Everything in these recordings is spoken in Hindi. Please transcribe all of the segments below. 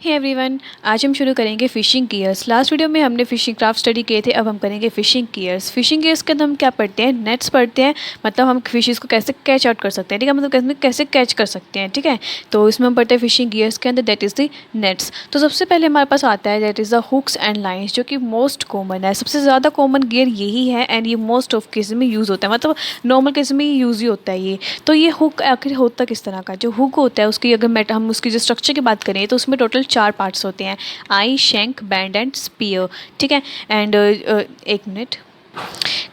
हे एवरीवन, आज हम शुरू करेंगे फ़िशिंग गियर्स। लास्ट वीडियो में हमने फ़िशिंग क्राफ्ट स्टडी किए थे, अब हम करेंगे फ़िशिंग गियर्स। फ़िशिंग गियर्स के अंदर हम क्या पढ़ते हैं? नेट्स पढ़ते हैं, मतलब हम फ़िशेस को कैसे कैच आउट कर सकते हैं, ठीक है, मतलब कैसे कैच कर सकते हैं, ठीक है। तो इसमें हम पढ़ते हैं फ़िशिंग गियर्स के अंदर, दैट इज़ द नेट्स। तो सबसे पहले हमारे पास आता है that is the hooks and lines, जो कि मोस्ट कॉमन है, सबसे ज़्यादा कॉमन गियर यही है एंड ये मोस्ट ऑफ केसेस में यूज़ होता है, मतलब नॉर्मल केस में यूज़ ही होता है ये। तो ये हुक आखिर होता किस तरह का? जो हुक होता है उसकी अगर हम उसकी जो स्ट्रक्चर की बात करें तो उसमें टोटल 4 पार्ट्स होते हैं, आई, शैंक, बैंड एंड स्पीयर, ठीक है। एंड एक मिनट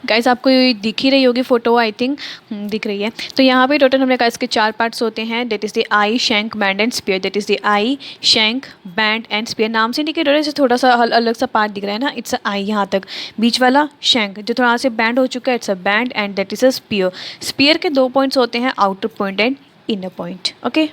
गाइस, आपको ये दिख ही रही होगी फोटो, आई थिंक दिख रही है। तो यहाँ पे टोटल हमने कहा इसके 4 पार्ट्स होते हैं, that is the eye, shank, bend and spear. That is the eye, shank, bend and spear. नाम से इंडिकेट हो रहा है, जैसे थोड़ा सा अलग सा पार्ट दिख रहा है ना, इट्स अ आई यहाँ तक, बीच वाला शैंक जो थोड़ा से बैंड हो चुका है, it's a bend and that is a spear. Spear के 2 पॉइंट्स होते हैं, outer point and inner point, okay.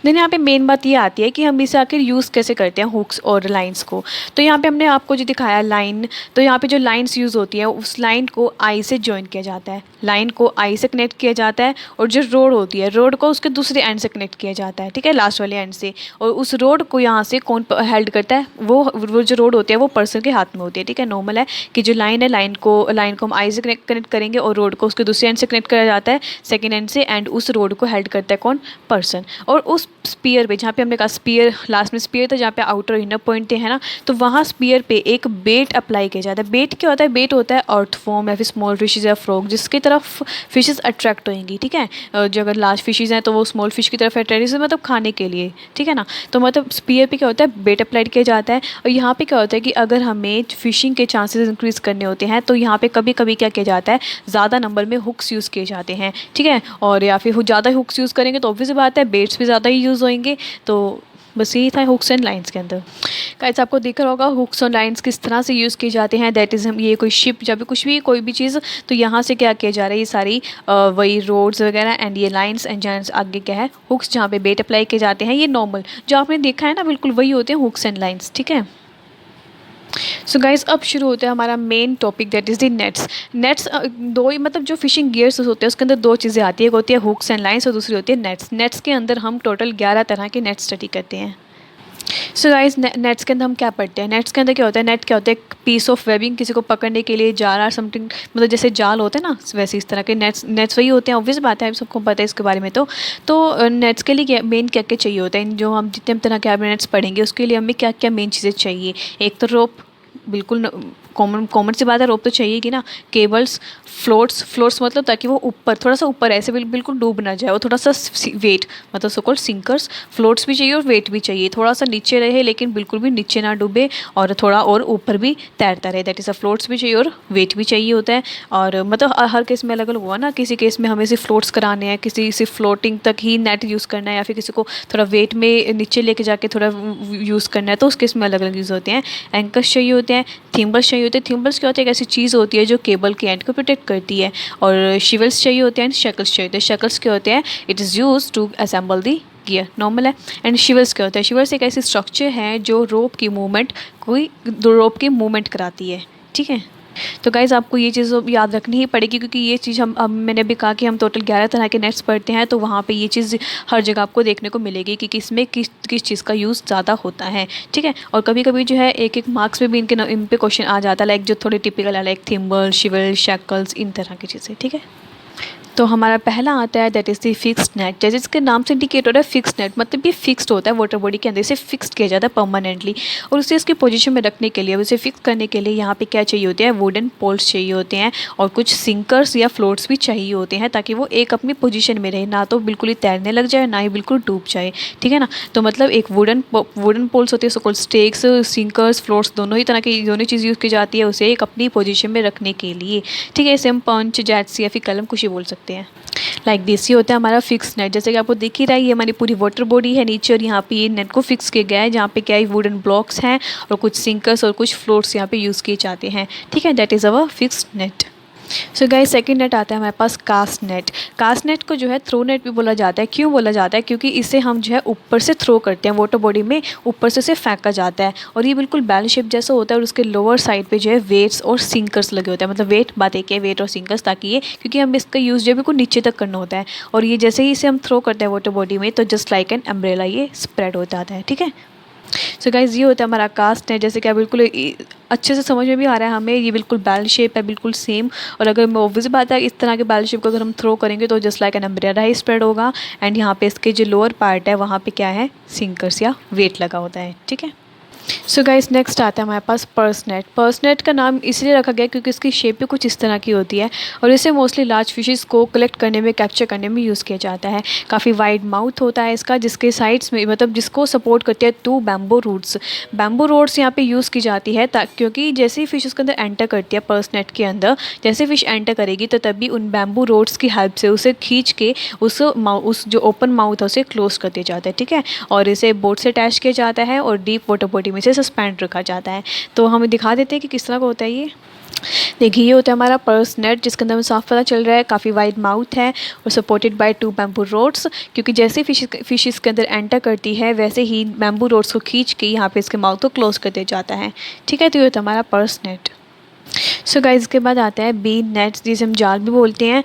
Then यहाँ पे मेन बात ये आती है कि हम इसे आखिर यूज़ कैसे करते हैं हुक्स और लाइंस को। तो यहाँ पे हमने आपको जो दिखाया लाइन, तो यहाँ पे जो लाइंस यूज़ होती है उस लाइन को आई से जॉइन किया जाता है, लाइन को आई से कनेक्ट किया जाता है, और जो रोड होती है रोड को उसके दूसरे एंड से कनेक्ट किया जाता है, ठीक है, लास्ट वाले एंड से। और उस रोड को यहाँ से कौन हेल्ड करता है? वो जो रोड होती है वो पर्सन के हाथ में होती है, ठीक है। नॉर्मल है कि जो लाइन है, लाइन को हम आई से कनेक्ट करेंगे और रोड को उसके दूसरे एंड से कनेक्ट करा जाता है, सेकेंड एंड से, एंड उस रोड को हेल्ड करता है कौन? पर्सन। और उस स्पीयर पे, जहाँ पे हमने कहा स्पीयर, लास्ट में स्पीयर था जहाँ पे आउटर इनर पॉइंट है ना, तो वहाँ स्पीयर पे एक बेट अप्लाई किया जाता है। बेट क्या होता है? बेट होता है अर्थवॉर्म या फिर स्मॉल फिशेज या फ्रॉग, जिसकी तरफ फिशेज अट्रैक्ट होंगी, ठीक है। जो अगर लार्ज फिशेज हैं तो वो स्मॉल फिश की तरफ अट्रैक्ट, मतलब खाने के लिए, ठीक है ना। तो मतलब स्पीयर पे क्या होता है? बेट अप्लाई किया जाता है। और यहाँ पे क्या होता है कि अगर हमें फिशिंग के चांसेस इंक्रीज करने होते हैं तो यहाँ पे कभी कभी क्या किया जाता है, ज़्यादा नंबर में हुक्स यूज़ किए जाते हैं, ठीक है। और या फिर ज़्यादा हुक्स यूज़ करेंगे तो ऑब्वियस बात है बेट्स भी ज़्यादा ही यूज़ होंगे। तो बस यही था हुक्स एंड लाइंस के अंदर। गाइस, आपको दिख रहा होगा हुक्स और लाइंस किस तरह से यूज़ किए जाते हैं। दैट इज़ हम ये कोई शिप, जब भी कुछ भी कोई भी चीज़, तो यहाँ से क्या किया जा रहा है, ये सारी वही रोड्स वगैरह, एंड ये लाइंस एंड जहाँ आगे क्या है, हुक्स, जहाँ पे बेट अप्लाई किए जाते हैं। ये नॉर्मल जो आपने देखा है ना, बिल्कुल वही होते हैं हुक्स एंड लाइंस, ठीक है। सो गाइज, अब शुरू होता है हमारा main topic, that is the nets. Nets दो ही, मतलब जो फिशिंग गियर्स होते हैं उसके अंदर 2 चीज़ें आती है, एक होती है हुक्स एंड लाइंस और दूसरी होती है नेट्स। नेट्स के अंदर हम टोटल 11 तरह के नेट स्टडी करते हैं। सो गाइज, नेट्स के अंदर हम क्या पढ़ते हैं? नेट्स के अंदर क्या होता है? नेट क्या होता है? एक पीस ऑफ वेबिंग, किसी को पकड़ने के लिए जाल और समथिंग, मतलब जैसे जाल होते हैं ना, वैसे इस तरह के नेट्स नेट्स वही होते हैं। ऑब्वियस बात है, सबको पता है इसके बारे में। तो नेट्स के लिए मेन क्या क्या चाहिए होता है? जो हम जितने तरह के नेट्स पढ़ेंगे उसके लिए हमें क्या क्या मेन चीज़ें चाहिए? एक तो रोप, बिल्कुल कॉमन सी बात है, रोप तो चाहिए कि ना। केबल्स, फ्लोट्स मतलब ताकि वो ऊपर, थोड़ा सा ऊपर ऐसे बिल्कुल डूब ना जाए, और थोड़ा सा वेट, मतलब सो कॉल्ड सिंकर्स। फ्लोट्स भी चाहिए और वेट भी चाहिए, थोड़ा सा नीचे रहे लेकिन बिल्कुल भी नीचे ना डूबे, और थोड़ा और ऊपर भी तैरता रहे, दैट इज़ अ फ्लोट्स भी चाहिए और वेट भी चाहिए होता है। और मतलब हर केस में अलग अलग हुआ ना, किसी केस में हमें सिर्फ फ्लोट्स कराने हैं, किसी सिर्फ फ्लोटिंग तक ही नेट यूज़ करना है, या फिर किसी को थोड़ा वेट में नीचे लेके जाके थोड़ा यूज़ करना है, तो उस केस में अलग अलग यूज़ होते हैं। एंकर्स चाहिए होते हैं, थिम्बल्स चाहिए होते हैं। थिम्बल्स क्या होते हैं? एक ऐसी चीज़ होती है जो केबल के एंड को प्रोटेक्ट करती है। और शिवल्स चाहिए होते हैं, शेकल्स चाहिए होते हैं। शेकल्स क्या होते हैं? It is use to assemble the gear, normal है। एंड शिवल्स क्या होता है? शिवल्स एक ऐसी स्ट्रक्चर है जो रोप की मूवमेंट कराती है, ठीक है। तो गाइज़, आपको ये चीज़ याद रखनी ही पड़ेगी, क्योंकि ये चीज़ हम, अब मैंने भी कहा कि हम टोटल 11 तरह के नेट्स पढ़ते हैं, तो वहाँ पे ये चीज़ हर जगह आपको देखने को मिलेगी कि किसमें किस चीज़ का यूज़ ज़्यादा होता है, ठीक है। और कभी कभी जो है एक मार्क्स में भी इन पे क्वेश्चन आ जाता है, लाइक जो थोड़े टिपिकल है, लाइक थिम्बल, शिवल, शैकल्स, इन तरह की चीज़ें, ठीक है। तो हमारा पहला आता है that is the fixed net. जैसे इसके नाम से इंडिकेट हो रहा है फिक्स्ड नेट, मतलब ये फिक्स्ड होता है वाटर बॉडी के अंदर, इसे फिक्स्ड किया जाता है परमानेंटली। और उसे इसकी पोजीशन में रखने के लिए, उसे फिक्स करने के लिए यहाँ पे क्या चाहिए होते हैं? वुडन पोल्स चाहिए होते हैं, और कुछ सिंकर्स या फ्लोट्स भी चाहिए होते हैं, ताकि वो एक अपनी पोजीशन में रहे, ना तो बिल्कुल ही तैरने लग जाए, ना ही बिल्कुल डूब जाए, ठीक है ना। तो मतलब एक वुडन पोल्स होते हैं, सो कॉल्ड स्टेक्स, सिंकर्स, फ्लोट्स, दोनों ही तरह की दोनों चीज़ यूज़ की जाती है उसे एक अपनी पोजीशन में रखने के लिए, ठीक है। इसे हम पंच, जैट्स या फिर कलम कुछ ही बोल सकते हैं। लाइक दिस, ये होता है हमारा फिक्स नेट। जैसे कि आपको दिख ही रहा है, ये हमारी पूरी वाटर बॉडी है नीचे, और यहाँ पे ये नेट को फिक्स किया गया है, जहाँ पे क्या है, वुडन ब्लॉक्स हैं और कुछ सिंकर्स और कुछ फ्लोट्स यहाँ पे यूज़ किए जाते हैं, ठीक है। That is our fixed net. So guys, second net आता है हमारे पास कास्ट नेट। कास्ट नेट को जो है थ्रो नेट भी बोला जाता है। क्यों बोला जाता है? क्योंकि इसे हम जो है ऊपर से थ्रो करते हैं, वाटर बॉडी में ऊपर से इसे फेंका जाता है, और ये बिल्कुल बैल शेप जैसा होता है, और उसके लोअर साइड पे जो है वेट्स और सिंकर्स लगे होते हैं, मतलब वेट बात एक है, वेट और सिंकर्स, ताकि ये, क्योंकि हम इसका यूज़ जो है बिल्कुल नीचे तक करना होता है, और ये जैसे ही इसे हम थ्रो करते हैं वाटर बॉडी में, तो जस्ट लाइक एन अम्ब्रेला ये स्प्रेड हो जाता है, ठीक है। सो गाइज़ ये होता है हमारा कास्ट नेट। जैसे कि आप बिल्कुल अच्छे से समझ में भी आ रहा है हमें, ये बिल्कुल बैल शेप है, बिल्कुल सेम। और अगर मैं ऑब्वियस बात है इस तरह के बैल शेप को अगर हम थ्रो करेंगे तो just like an umbrella he spread होगा। एंड यहाँ पे इसके जो लोअर पार्ट है वहाँ पे क्या है, सिंकर्स या वेट लगा होता है, ठीक है। सो गाइस नेक्स्ट आता है हमारे पास पर्स नेट। पर्स नेट का नाम इसलिए रखा गया क्योंकि इसकी शेप भी कुछ इस तरह की होती है और इसे मोस्टली लार्ज फिशेस को कलेक्ट करने में, कैप्चर करने में यूज़ किया जाता है। काफ़ी वाइड माउथ होता है इसका, जिसके साइड्स में मतलब जिसको सपोर्ट करते हैं 2 बैम्बू रूट्स। बैम्बू रूट्स यहाँ पे यूज़ की जाती है क्योंकि जैसे ही फिश उसके अंदर एंटर करती है पर्स नेट के अंदर, जैसे फिश एंटर करेगी तो तभी उन बैम्बू रूट्स की हेल्प से उसे खींच के उस जो ओपन माउथ है उसे क्लोज कर दिया जाता है, ठीक है। और इसे बोट से अटैच किया जाता है और डीप वाटर बॉडी में से सस्पेंड रखा जाता है। तो हमें दिखा देते हैं कि किस तरह का होता है ये। देखिए ये होता है हमारा पर्स नेट, जिसके अंदर हमें साफ पता चल रहा है काफ़ी वाइड माउथ है और सपोर्टेड बाय 2 बैम्बू रोड्स। क्योंकि जैसे फिश इसके अंदर एंटर करती है वैसे ही बैम्बू रोड्स को खींच के यहाँ पे इसके माउथ को क्लोज कर दिया जाता है, ठीक है। तो ये होता है हमारा पर्स नेट। सो गाइस इसके बाद आता है बीन नेट, जिसे हम जाल भी बोलते हैं।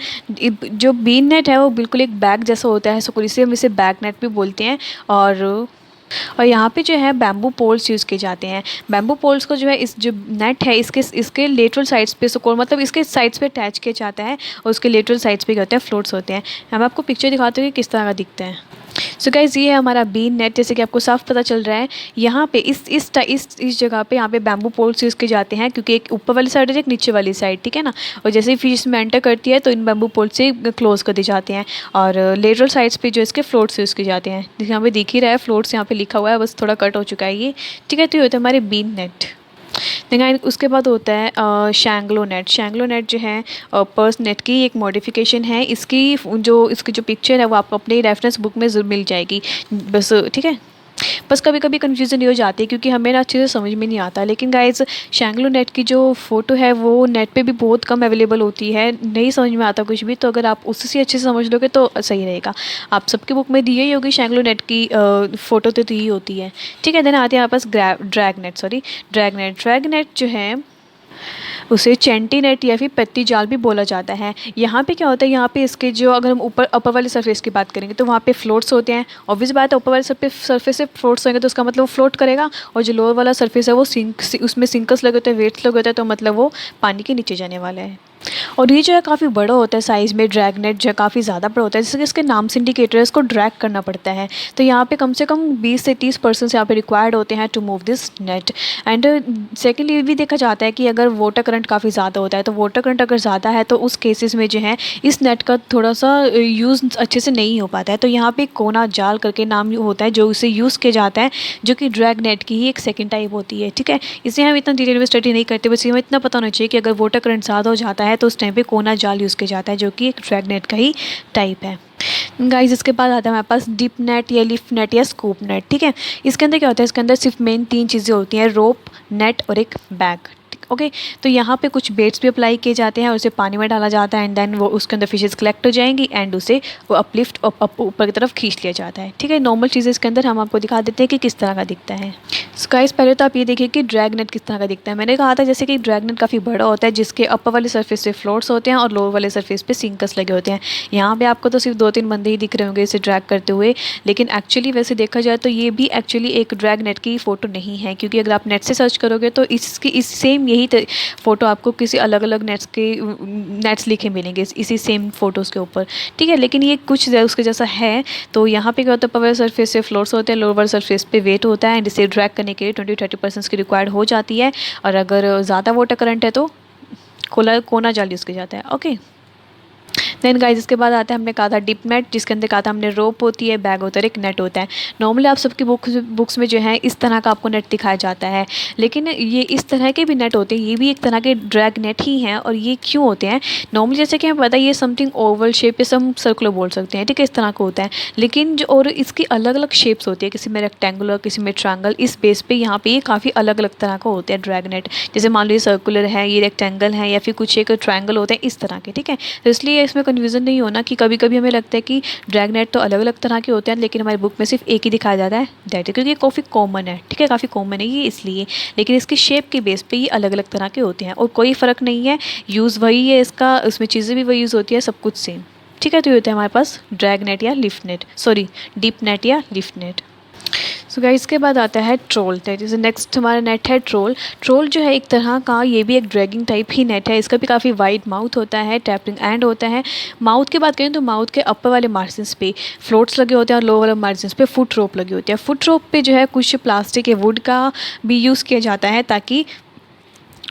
जो बीन नेट है वो बिल्कुल एक बैग जैसा होता है, सो इसे हम इसे बैग नेट भी बोलते हैं। और यहाँ पे जो है बैम्बू पोल्स यूज़ किए जाते हैं। बैम्बू पोल्स को जो है इस जो नेट है इसके लेटरल साइड्स पे सकोर मतलब इसके साइड्स पे अटैच किया जाता है और उसके लेटरल साइड्स पे क्या होते हैं, फ्लोट्स होते हैं। मैं आपको पिक्चर दिखाती हूँ कि किस तरह का दिखता है। सो गाइस ये है हमारा बीन नेट, जैसे कि आपको साफ पता चल रहा है। यहाँ पे इस जगह पे यहाँ पे बैम्बू पोल्स यूज़ किए जाते हैं क्योंकि एक ऊपर वाली साइड है एक नीचे वाली साइड, ठीक है ना। और जैसे ही फिश में एंटर करती है तो इन बैम्बू पोल्स से क्लोज कर दिए जाते हैं और लेटरल साइड्स पे जो इसके फ्लोट्स यूज़ किए जाते हैं। जैसे यहाँ पे दिख ही रहा है फ्लोट्स यहाँ पे लिखा हुआ है, बस थोड़ा कट हो चुका है ये, ठीक है। तो ये होता है हमारे बीन नेट। देन उसके बाद होता है शैंगलो नेट। शैंगलो नेट जो है पर्स नेट की एक मॉडिफिकेशन है। इसकी जो पिक्चर है वो आपको अपने रेफरेंस बुक में ज़रूर मिल जाएगी, बस, ठीक है। बस कभी कभी कन्फ्यूज़न ये हो जाती है क्योंकि हमें ना अच्छे से समझ में नहीं आता। लेकिन गाइज शैंगलो नेट की जो फ़ोटो है वो नेट पे भी बहुत कम अवेलेबल होती है, नहीं समझ में आता कुछ भी। तो अगर आप उससे अच्छे से समझ लोगे तो सही रहेगा। आप सबकी बुक में दी ही होगी शैंगलो नेट की फ़ोटो तो दी होती है, ठीक है। देन आते हैं हमारे पास ड्रैग नेट जो है उसे चैंटी नेट या फिर पत्ती जाल भी बोला जाता है। यहाँ पे क्या होता है, यहाँ पे इसके जो अगर हम ऊपर अपर वाले सरफेस की बात करेंगे तो वहाँ पे फ्लोट्स होते हैं। ऑब्वियस बात है ऊपर वाले सरफेस से फ्लोट्स होंगे तो उसका मतलब वो फ्लोट करेगा। और जो लोअर वाला सरफेस है वो उसमें सिंकर्स लगे होते हैं, वेट्स लगे होते हैं, तो मतलब वो पानी के नीचे जाने वाला है। और ये जो है काफ़ी बड़ा होता है साइज़ में। ड्रैग नेट जो है काफ़ी ज़्यादा बड़ा होता है, जैसे कि इसके नाम से इंडिकेटर है, इसको ड्रैग करना पड़ता है। तो यहाँ पे कम से कम 20 से 30 पर्सन्स यहाँ पे रिक्वायर्ड होते हैं to move this net. And secondly ये भी देखा जाता है कि अगर वाटर करंट काफ़ी ज़्यादा होता है तो वाटर करंट अगर ज़्यादा है तो उस केसेस में जो है इस नेट का थोड़ा सा यूज़ अच्छे से नहीं हो पाता है। तो यहाँ पे कोना जाल करके नाम होता है जो इसे यूज़ किया जाता है, जो कि ड्रैग नेट की ही एक सेकेंड टाइप होती है, ठीक है। इसे हम इतना डिटेल में स्टडी नहीं करते, बस हमें इतना पता होना चाहिए कि अगर वाटर करंट ज़्यादा हो जाता है तो उस टाइम पे कोना जाल यूज़ किया जाता है, जो कि एक ड्रैग नेट का ही टाइप है। गाइस इसके बाद आता है हमारे पास डिप नेट या लिफ्ट नेट या स्कूप नेट, ठीक है। इसके अंदर क्या होता है, इसके अंदर सिर्फ मेन 3 चीज़ें होती हैं, रोप, नेट और एक बैग, ओके। तो यहाँ पे कुछ बेट्स भी अप्लाई किए जाते हैं और उसे पानी में डाला जाता है एंड देन वो उसके अंदर फिशेस कलेक्ट हो जाएंगी एंड उसे वो अपलिफ्ट ऊपर की तरफ खींच लिया जाता है, ठीक है। नॉर्मल चीज़ें इसके अंदर हम आपको दिखा देते हैं कि किस तरह का दिखता है। गाइस पहले तो आप ये देखिए कि ड्रैग नेट किस तरह का दिखता है। मैंने कहा था जैसे कि ड्रैग नेट काफ़ी बड़ा होता है, जिसके अपर वाले सरफेस पे फ्लोट्स होते हैं और लोअर वाले सरफेस पे सिंकर्स लगे होते हैं। यहाँ पे आपको तो सिर्फ 2-3 बंदे ही दिख रहे होंगे इसे ड्रैग करते हुए, लेकिन एक्चुअली वैसे देखा जाए तो ये भी एक्चुअली एक ड्रैग नेट की फ़ोटो नहीं है, क्योंकि अगर आप नेट से सर्च करोगे तो इस सेम यही फ़ोटो आपको किसी अलग अलग नेट्स लिखे मिलेंगे इसी सेम फ़ोटोज़ के ऊपर, ठीक है। लेकिन ये कुछ उसके जैसा है। तो यहाँ पे क्या होता है, अपर वाले सरफेस से फ्लोट्स होते हैं, लोअर वाले सरफेस पे वेट होता है एंड इसे ड्रैग करने के लिए 20-30% की रिक्वायर्ड हो जाती है। और अगर ज़्यादा वाटर करंट है तो कोना जाल यूज़ किया जाता है, ओके। देन गाइस इसके बाद आता है, हमने कहा था डिप नेट, जिसके अंदर कहा था हमने रोप होती है, बैग होता है, एक नेट होता है। नॉर्मली आप सबकी बुक्स में जो है इस तरह का आपको नेट दिखाया जाता है, लेकिन ये इस तरह के भी नेट होते हैं, ये भी एक तरह के ड्रैग नेट ही हैं। और ये क्यों होते हैं, नॉर्मली जैसे कि हमें पता है ये समथिंग ओवल शेप या सम सर्कुलर बोल सकते हैं, ठीक है, इस तरह का होता है। लेकिन जो और इसकी अलग अलग शेप्स होती है, किसी में रेक्टेंगुलर, किसी में ट्रायंगल, इस बेस पे यहाँ पे ये काफ़ी अलग अलग तरह का होता है ड्रैग नेट। जैसे मान लो ये सर्कुलर है, ये रेक्टेंगल है, या फिर कुछ एक ट्रायंगल होता है, इस तरह के, ठीक है। तो इसलिए इसमें कन्फ्यूज़न नहीं होना कि कभी कभी हमें लगता है कि ड्रैग नेट तो अलग अलग तरह के होते हैं, लेकिन हमारी बुक में सिर्फ एक ही दिखाया जाता है, दैट, क्योंकि ये काफ़ी कॉमन है, ठीक है, काफ़ी कॉमन है ये इसलिए। लेकिन इसकी शेप के बेस पे ये अलग अलग तरह के होते हैं और कोई फ़र्क नहीं है, यूज़ वही है इसका, उसमें चीज़ें भी वही यूज़ होती है, सब कुछ सेम, ठीक है। तो ये होता है हमारे पास ड्रैग नेट या lift net, sorry dip net या लिफ्ट नेट। सो गाइस इसके बाद आता है ट्रोल, दैट इज़ नेक्स्ट हमारा नेट है ट्रोल। ट्रोल जो है एक तरह का, ये भी एक ड्रैगिंग टाइप ही नेट है। इसका भी काफ़ी वाइड माउथ होता है, टैपिंग एंड होता है। माउथ की बात करें तो माउथ के अपर वाले मार्जिन्स पे फ्लोट्स लगे होते हैं और लोअर वाले मार्जिन्स पे फुट रोप लगी होती है। फुट रोप पे जो है कुछ प्लास्टिक या वुड का भी यूज़ किया जाता है ताकि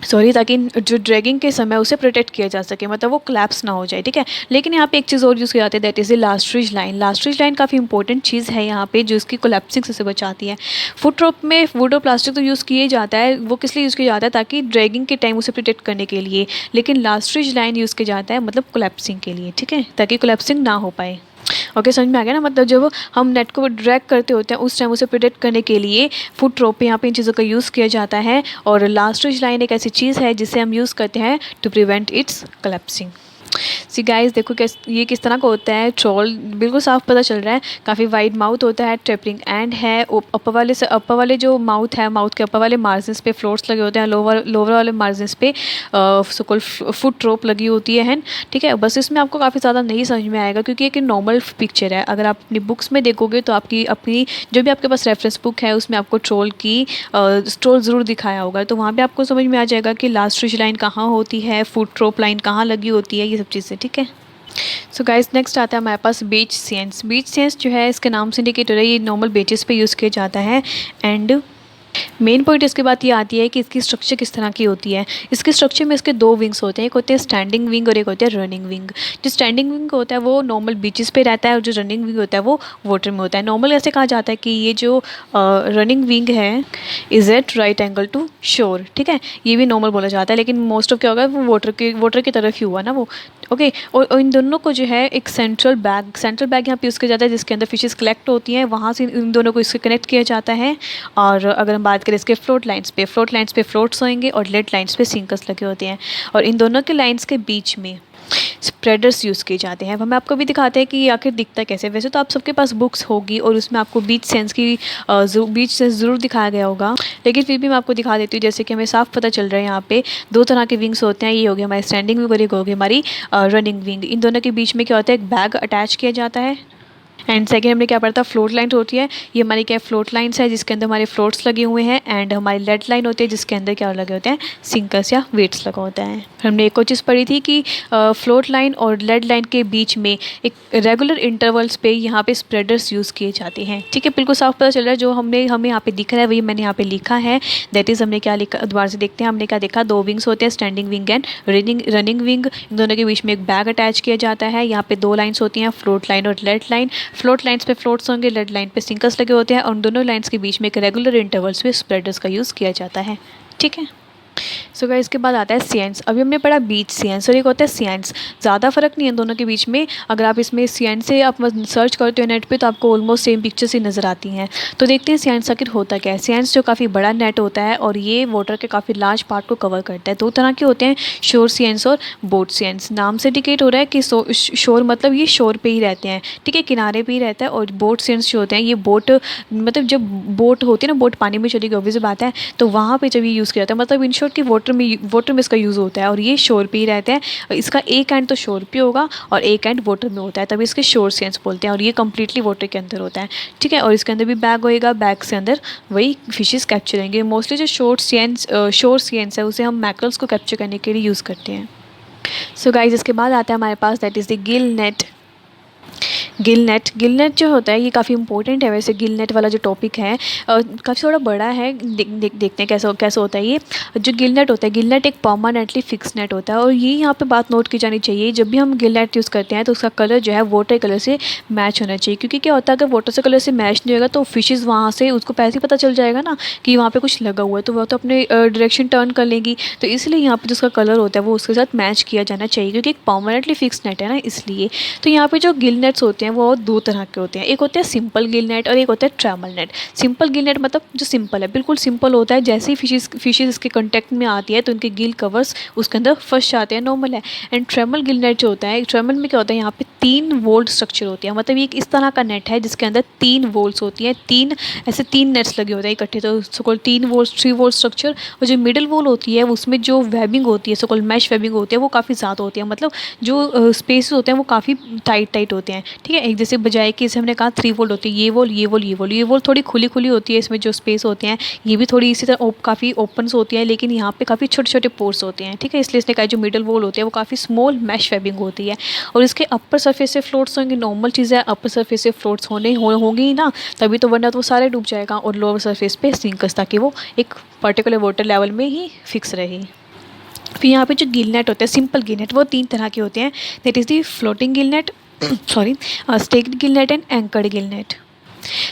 ताकि जो ड्रैगिंग के समय उसे प्रोटेक्ट किया जा सके, मतलब वो क्लैप्स ना हो जाए, ठीक है। लेकिन यहाँ पे एक चीज़ और यूज़ की जाती है, that is the last ridge line. Last ridge line काफ़ी इंपॉर्टेंट चीज़ है यहाँ पे, जो इसकी कोलैप्सिंग से बचाती है। फुट रोप में वुड और प्लास्टिक तो यूज़ किए जाता है, वो किस लिए यूज़ किया जाता है, ताकि ड्रैगिंग के टाइम उसे प्रोटेक्ट करने के लिए। लेकिन लास्ट रिज लाइन यूज़ किया जाता है मतलब कोलैप्सिंग के लिए, ठीक है, ताकि कोलैप्सिंग ना हो पाए। ओके, समझ में आ गया ना। मतलब जब हम नेट को ड्रैग करते होते हैं उस टाइम उसे प्रोटेक्ट करने के लिए फुट रोप पे यहाँ पे इन चीज़ों का यूज़ किया जाता है। और लास्ट रिज लाइन एक ऐसी चीज़ है जिसे हम यूज़ करते हैं to prevent its collapsing. See guys देखो ये किस तरह का होता है ट्रोल, बिल्कुल साफ पता चल रहा है। काफ़ी वाइड माउथ होता है, टेपरिंग एंड है। अपर वाले जो माउथ है, माउथ के अपर वाले मार्जिन्स पे फ्लोट्स लगे होते हैं, लोअर वाले मार्जिन्स पे सो फुट रोप लगी होती है, ठीक है। बस इसमें आपको काफ़ी ज़्यादा नहीं समझ में आएगा क्योंकि एक नॉर्मल पिक्चर है। अगर आप अपनी बुक्स में देखोगे तो आपकी अपनी जो भी आपके पास रेफरेंस बुक है उसमें आपको ट्रोल ज़रूर दिखाया होगा, तो वहाँ पे आपको समझ में आ जाएगा कि लास्ट रिज लाइन कहाँ होती है, फुट रोप लाइन कहाँ लगी होती है, ये सब चीज़ें, ठीक है। सो गाइस नेक्स्ट आता है हमारे पास बीच सीएंस। बीच सीएंस जो है इसके नाम से इंडिकेट हो रहा है, ये नॉर्मल बीचेस पे यूज़ किया जाता है। एंड मेन पॉइंट इसके बाद ये आती है कि इसकी स्ट्रक्चर किस तरह की होती है। इसके स्ट्रक्चर में इसके दो विंग्स होते हैं, एक होते हैं स्टैंडिंग विंग और एक होते हैं रनिंग विंग। जो स्टैंडिंग विंग होता है वो नॉर्मल बीचेस पे रहता है और जो रनिंग विंग होता है वो वाटर में होता है। नॉर्मल ऐसे कहा जाता है कि ये जो रनिंग विंग है is at right angle to shore, ठीक है, ये भी नॉर्मल बोला जाता है। लेकिन मोस्ट ऑफ क्या होगा वो वाटर की तरफ ही हुआ ना वो, ओके। और इन दोनों को जो है एक सेंट्रल बैग यहाँ पे यूज़ किया जाता है जिसके अंदर फिशेस कलेक्ट होती हैं, वहाँ से इन दोनों को इससे कनेक्ट किया जाता है। और अगर हम बात करें इसके फ्लोट लाइंस पे फ्लोट्स होंगे और लेड लाइंस पे सिंकर्स लगे होते हैं। और इन दोनों के लाइंस के बीच में स्प्रेडर्स यूज़ किए जाते हैं। हम आपको भी दिखाते हैं कि ये आखिर दिखता कैसे। वैसे तो आप सबके पास बुक्स होगी और उसमें आपको बीच सेंस ज़रूर दिखाया गया होगा, लेकिन फिर भी मैं आपको दिखा देती हूँ। जैसे कि हमें साफ पता चल रहा है यहाँ पे दो तरह के विंग्स होते हैं, ये हो गया हमारी स्टैंडिंग विंग और एक हो गई हमारी रनिंग विंग। इन दोनों के बीच में क्या होता है, एक बैग अटैच किया जाता है। एंड सेकेंड हमने क्या पढ़ा था, फ्लोट लाइन होती है। ये हमारी क्या फ्लोट लाइन्स है जिसके अंदर हमारे फ्लोट्स लगे हुए हैं। एंड हमारी लेड लाइन होती है जिसके अंदर क्या लगे होते हैं, सिंकर्स या वेट्स लगा होता है। हमने एक और चीज़ पढ़ी थी कि फ्लोट लाइन और लेड लाइन के बीच में एक रेगुलर इंटरवल्स पे यहाँ पे स्प्रेडर्स यूज़ किए जाते हैं, ठीक है। बिल्कुल साफ पता चल रहा है। जो हमें यहाँ पे दिख रहा है वही मैंने यहाँ पे लिखा है। दैट इज़ हमने क्या लिखा, दोबारा से देखते हैं। हमने क्या देखा, दो विंग्स होते हैं, standing wing and running wing. इन दोनों के बीच में एक बैग अटैच किया जाता है। यहाँ पे दो लाइन्स होती हैं, फ्लोट लाइन और लेड लाइन। फ्लोट लाइन्स पे फ्लोट्स होंगे, लेड लाइन पे सिंकर्स लगे होते हैं और उन दोनों लाइन्स के बीच में एक रेगुलर इंटरवल्स पे स्प्रेडर्स का यूज़ किया जाता है, ठीक है। सो गाइस इसके बाद आता है सिएंस। अभी हमने पढ़ा बीच सिएंस और एक होता है सिएंस। ज़्यादा फर्क नहीं है दोनों के बीच में। अगर आप इसमें सिएंस से आप सर्च करते हो नेट पे तो आपको ऑलमोस्ट सेम पिक्चर्स ही नज़र आती हैं। तो देखते हैं सिएंस आखिर होता क्या है। सिएंस जो काफ़ी बड़ा नेट होता है और ये वाटर के काफ़ी लार्ज पार्ट को कवर करता है। दो तरह के होते हैं, शोर सिएंस और बोट सिएंस। नाम से इंडिकेट हो रहा है कि शोर मतलब ये शोर पे ही रहते हैं, ठीक है, किनारे पे ही रहता है। और बोट सिएंस जो होते हैं ये बोट मतलब जब बोट होती है ना, बोट पानी में चली गई ऑब्वियस बात है, तो वहाँ पर जब ये यूज़ किया जाता है, मतलब इन शॉर्ट की वाटर में इसका यूज़ होता है। और ये शोर पे ही रहता है। इसका एक एंड तो शोर पे होगा और एक एंड वाटर में होता है, तभी इसके शोर सिएंस बोलते हैं। और ये कम्प्लीटली वाटर के अंदर होता है, ठीक है। और इसके अंदर भी बैग होएगा, बैग से अंदर वही फिशेस कैप्चर होंगे। मोस्टली जो शोर सिएंस है उसे हम मैकरल्स को कैप्चर करने के लिए यूज़ करते हैं। सो गाइस इसके बाद आता है हमारे पास that is the gill net. Gill net जो होता है ये काफ़ी इंपॉर्टेंट है। वैसे गिल नेट वाला जो टॉपिक है काफ़ी थोड़ा बड़ा है। देखते हैं कैसे होता है ये जो गिल नेट होता है। गिल नेट एक परमानेंटली फिक्स नेट होता है। और ये यहाँ पे बात नोट की जानी चाहिए, जब भी हम गिल नेट यूज़ करते हैं तो उसका कलर जो है वाटर कलर से मैच होना चाहिए। क्योंकि क्या होता है अगर वाटर से कलर से मैच नहीं होगा तो फिशेज़ वहाँ से उसको पैसे पता चल जाएगा ना कि वहाँ पर कुछ लगा हुआ है, तो वह तो अपने डायरेक्शन टर्न कर लेंगी। तो इसलिए यहाँ पर जो उसका कलर होता है वो उसके साथ मैच किया जाना चाहिए, क्योंकि एक परमानेंटली फिक्स नेट है ना, इसलिए। तो यहाँ पर जो गिल नेट्स होते हैं वो दो तरह के होते हैं, एक होता है सिंपल गिल नेट और एक होता है ट्रैमल नेट। सिंपल गिल नेट मतलब जो सिंपल है, बिल्कुल सिंपल होता है। जैसे ही फिशेस इसके कांटेक्ट में आती है तो उनके गिल कवर्स उसके अंदर फंस जाते हैं, नॉर्मल है। एंड ट्रैमल गिल नेट जो होता है, ट्रैमल में क्या होता है, यहाँ पे 3 वोल्ट स्ट्रक्चर होती है। मतलब ये इस तरह का नेट है जिसके अंदर 3 वोल्ट्स होती हैं, 3 नेट्स लगे होते हैं इकट्ठे, तो सो 3 वोल्ट स्ट्रक्चर। और जो मिडिल वॉल होती है उसमें जो वेबिंग होती है, सो मैश वेबिंग होती है, वो काफ़ी ज़्यादा होती है। मतलब जो स्पेस होते हैं वो काफ़ी टाइट होते हैं, ठीक है। है। एक जैसे बजाय कि इसे हमने कहा 3 वोल्ट होती है, ये वोल्ट ये वोल्ट ये वोल्ट, ये वोल्ट थोड़ी खुली खुली होती है, इसमें जो स्पेस होते हैं ये भी थोड़ी इसी तरह काफ़ी ओपन होती है, लेकिन यहाँ पे काफ़ी छोटे छोटे पोर्स होते हैं, ठीक है। इसलिए इसने कहा जो मिडल वॉल होती है वो काफ़ी स्मॉल मैश वेबिंग होती है। और इसके अपर सरफेस से फ्लोट्स होंगे, नॉर्मल चीज़ है, अपर सरफेस से फ्लोट्स होंगे ही ना, तभी तो, वरना तो वो सारे डूब जाएगा। और लोअर सरफेस पे सिंकस, ताकि वो एक पर्टिकुलर वाटर लेवल में ही फिक्स रहे। फिर यहाँ पे जो गिल नेट होते हैं, सिंपल गिल नेट, वो 3 तरह के होते हैं। That is the floating Gill net, sorry, stacked Gill net and anchored Gill net.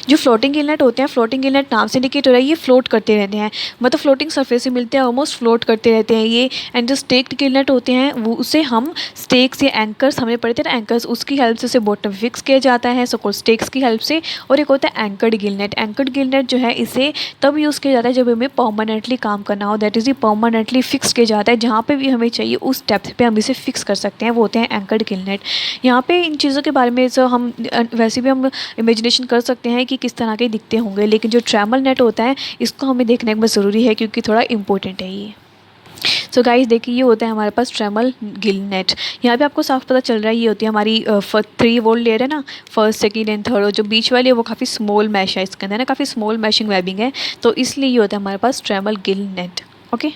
जो फ्लोटिंग गिल नेट होते हैं, फ्लोटिंग गिल नेट नाम से इंडिकेट हो रहा है ये फ्लोट करते रहते हैं, मतलब फ्लोटिंग सरफेस से मिलते हैं, ऑलमोस्ट फ्लोट करते रहते हैं ये। एंड जो स्टेक्ड गिल नेट होते हैं वो उसे हम स्टेक्स या एंकर्स, हमने पढ़े थे ना एंकर्स, उसकी हेल्प से उसे बॉटम फिक्स किया जाता है, सो कॉल्ड स्टेक्स की हेल्प से। और एक होता है anchored Gill net. Anchored Gill net जो है इसे तब यूज़ किया जाता है जब हमें परमानेंटली काम करना हो, दैट इज़ ये परमानेंटली फिक्स किया जाता है, जहाँ पे भी हमें चाहिए उस डेप्थ पे हम इसे फिक्स कर सकते हैं, वो होते हैं एंकर्ड गिल नेट। यहाँ पे इन चीज़ों के बारे में जो हम वैसे भी हम इमेजिनेशन कर सकते हैं कि किस तरह के दिखते होंगे, लेकिन जो ट्रैमल नेट होता है इसको हमें देखना बहुत ज़रूरी है, क्योंकि थोड़ा इंपॉर्टेंट है ये। सो गाइस देखिए, ये होता है हमारे पास ट्रैमल गिल नेट। यहाँ पे आपको साफ पता चल रहा है ये होती है हमारी 3 वोल्ट लेयर है ना, फर्स्ट सेकंड एंड थर्ड, और जो बीच वाली है वो काफ़ी स्मॉल मैश है, इसके अंदर ना काफ़ी स्मॉल मैशिंग वेबिंग है, तो इसलिए ये होता है हमारे पास ट्रैमल गिल नेट। ओके,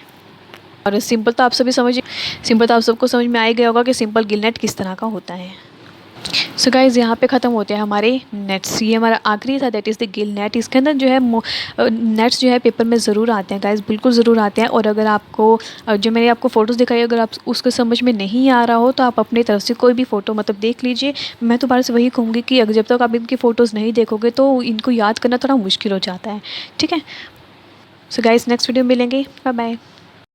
और सिंपल तो आप सभी समझिए, सिंपल तो आप सबको समझ में आ ही गया होगा कि सिंपल गिल नेट किस तरह का होता है। सो गाइज़ यहाँ पे ख़त्म होते हैं हमारे नेट्स, ये हमारा आखिरी था, that is the gill net. इसके अंदर जो है नेट्स जो है पेपर में ज़रूर आते हैं गाइज़, बिल्कुल ज़रूर आते हैं। और अगर आपको जो मैंने आपको फ़ोटोज़ दिखाई, अगर आप उसको समझ में नहीं आ रहा हो तो आप अपनी तरफ से कोई भी फ़ोटो मतलब देख लीजिए। मैं दोबारा से वही कहूँगी कि अगर जब तक आप इनकी फ़ोटोज़ नहीं देखोगे तो इनको याद करना थोड़ा मुश्किल हो जाता है, ठीक है। सो गाइज़ नेक्स्ट वीडियो में मिलेंगे, बाय बाय।